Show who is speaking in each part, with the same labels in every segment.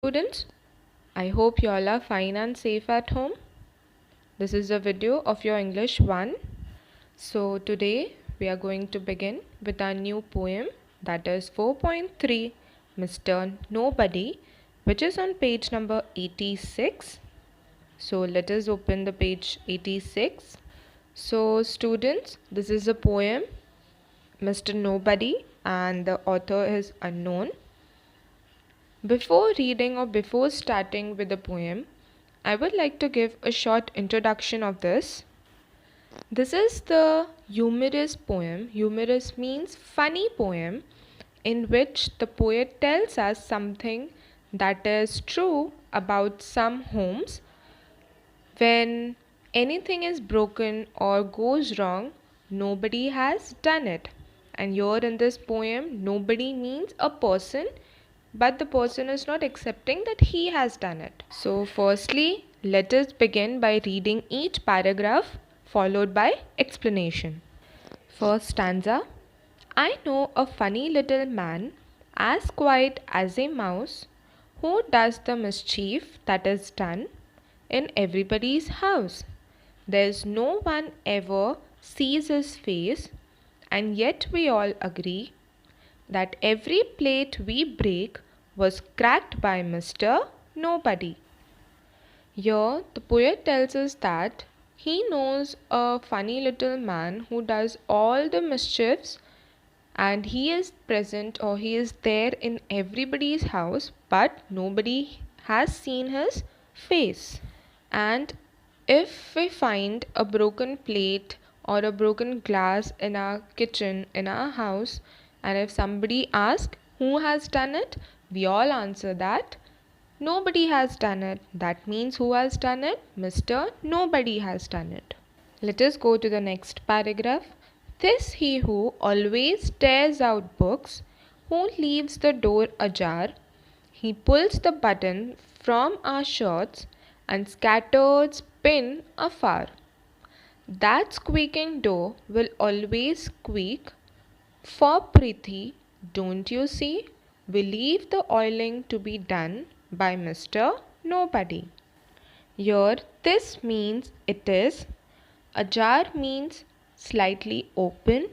Speaker 1: students, I hope you all are fine and safe at home. This is a video of your English 1. So today we are going to begin with our new poem, that is 4.3 Mr. Nobody, which is on page number 86. So let us open the page 86. So students, this is a poem Mr. Nobody and the author is unknown. Before reading or before starting with the poem, I would like to give a short introduction of this. This is the humorous poem. Humorous means funny poem in which the poet tells us something that is true about some homes. When anything is broken or goes wrong, nobody has done it. And here in this poem, nobody means a person, but the person is not accepting that he has done it. So firstly, let us begin by reading each paragraph followed by explanation. First stanza. I know a funny little man, as quiet as a mouse, who does the mischief that is done in everybody's house. There's no one ever sees his face, and yet we all agree that every plate we break was cracked by Mr. Nobody. Here, the poet tells us that he knows a funny little man who does all the mischiefs, and he is present or he is there in everybody's house, but nobody has seen his face. And if we find a broken plate or a broken glass in our kitchen, in our house, and if somebody asks who has done it, we all answer that nobody has done it. That means who has done it? Mr. Nobody has done it. Let us go to the next paragraph. This he who always tears out books, who leaves the door ajar, he pulls the button from our shirts and scatters pin afar. That squeaking door will always squeak. For Preeti, don't you see? We leave the oiling to be done by Mr. Nobody. Here, this means it is. Ajar means slightly open.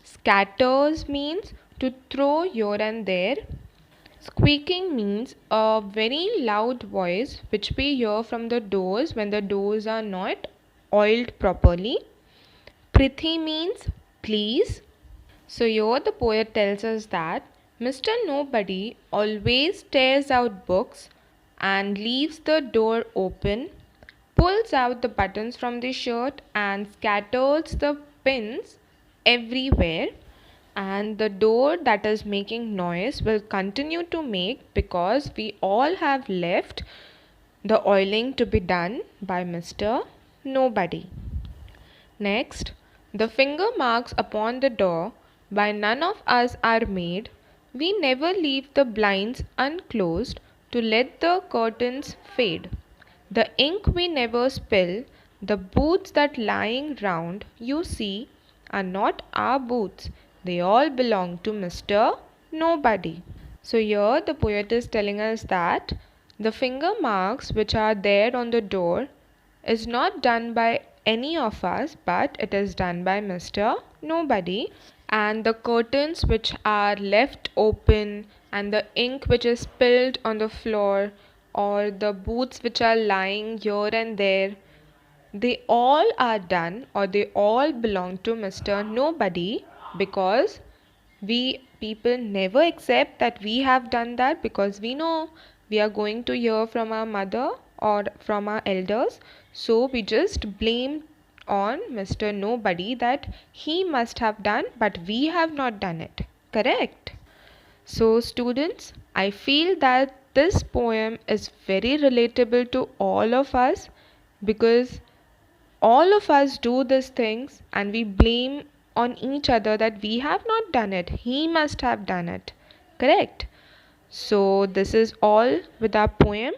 Speaker 1: Scatters means to throw here and there. Squeaking means a very loud voice which we hear from the doors when the doors are not oiled properly. Prithi means please. So here the poet tells us that Mr. Nobody always tears out books and leaves the door open, pulls out the buttons from the shirt and scatters the pins everywhere. And the door that is making noise will continue to make because we all have left the oiling to be done by Mr. Nobody. Next, the finger marks upon the door by none of us are made. We never leave the blinds unclosed to let the curtains fade. The ink we never spill, the boots that lying round you see are not our boots. They all belong to Mr. Nobody. So here the poet is telling us that the finger marks which are there on the door is not done by any of us, but it is done by Mr. Nobody. And the curtains which are left open and the ink which is spilled on the floor or the boots which are lying here and there, they all are done or they all belong to Mr. Nobody, because we people never accept that we have done that, because we know we are going to hear from our mother or from our elders. So we just blame on Mr. Nobody that he must have done, but we have not done it. Correct? So students, I feel that this poem is very relatable to all of us, because all of us do these things and we blame on each other that we have not done it, he must have done it. Correct? So this is all with our poem.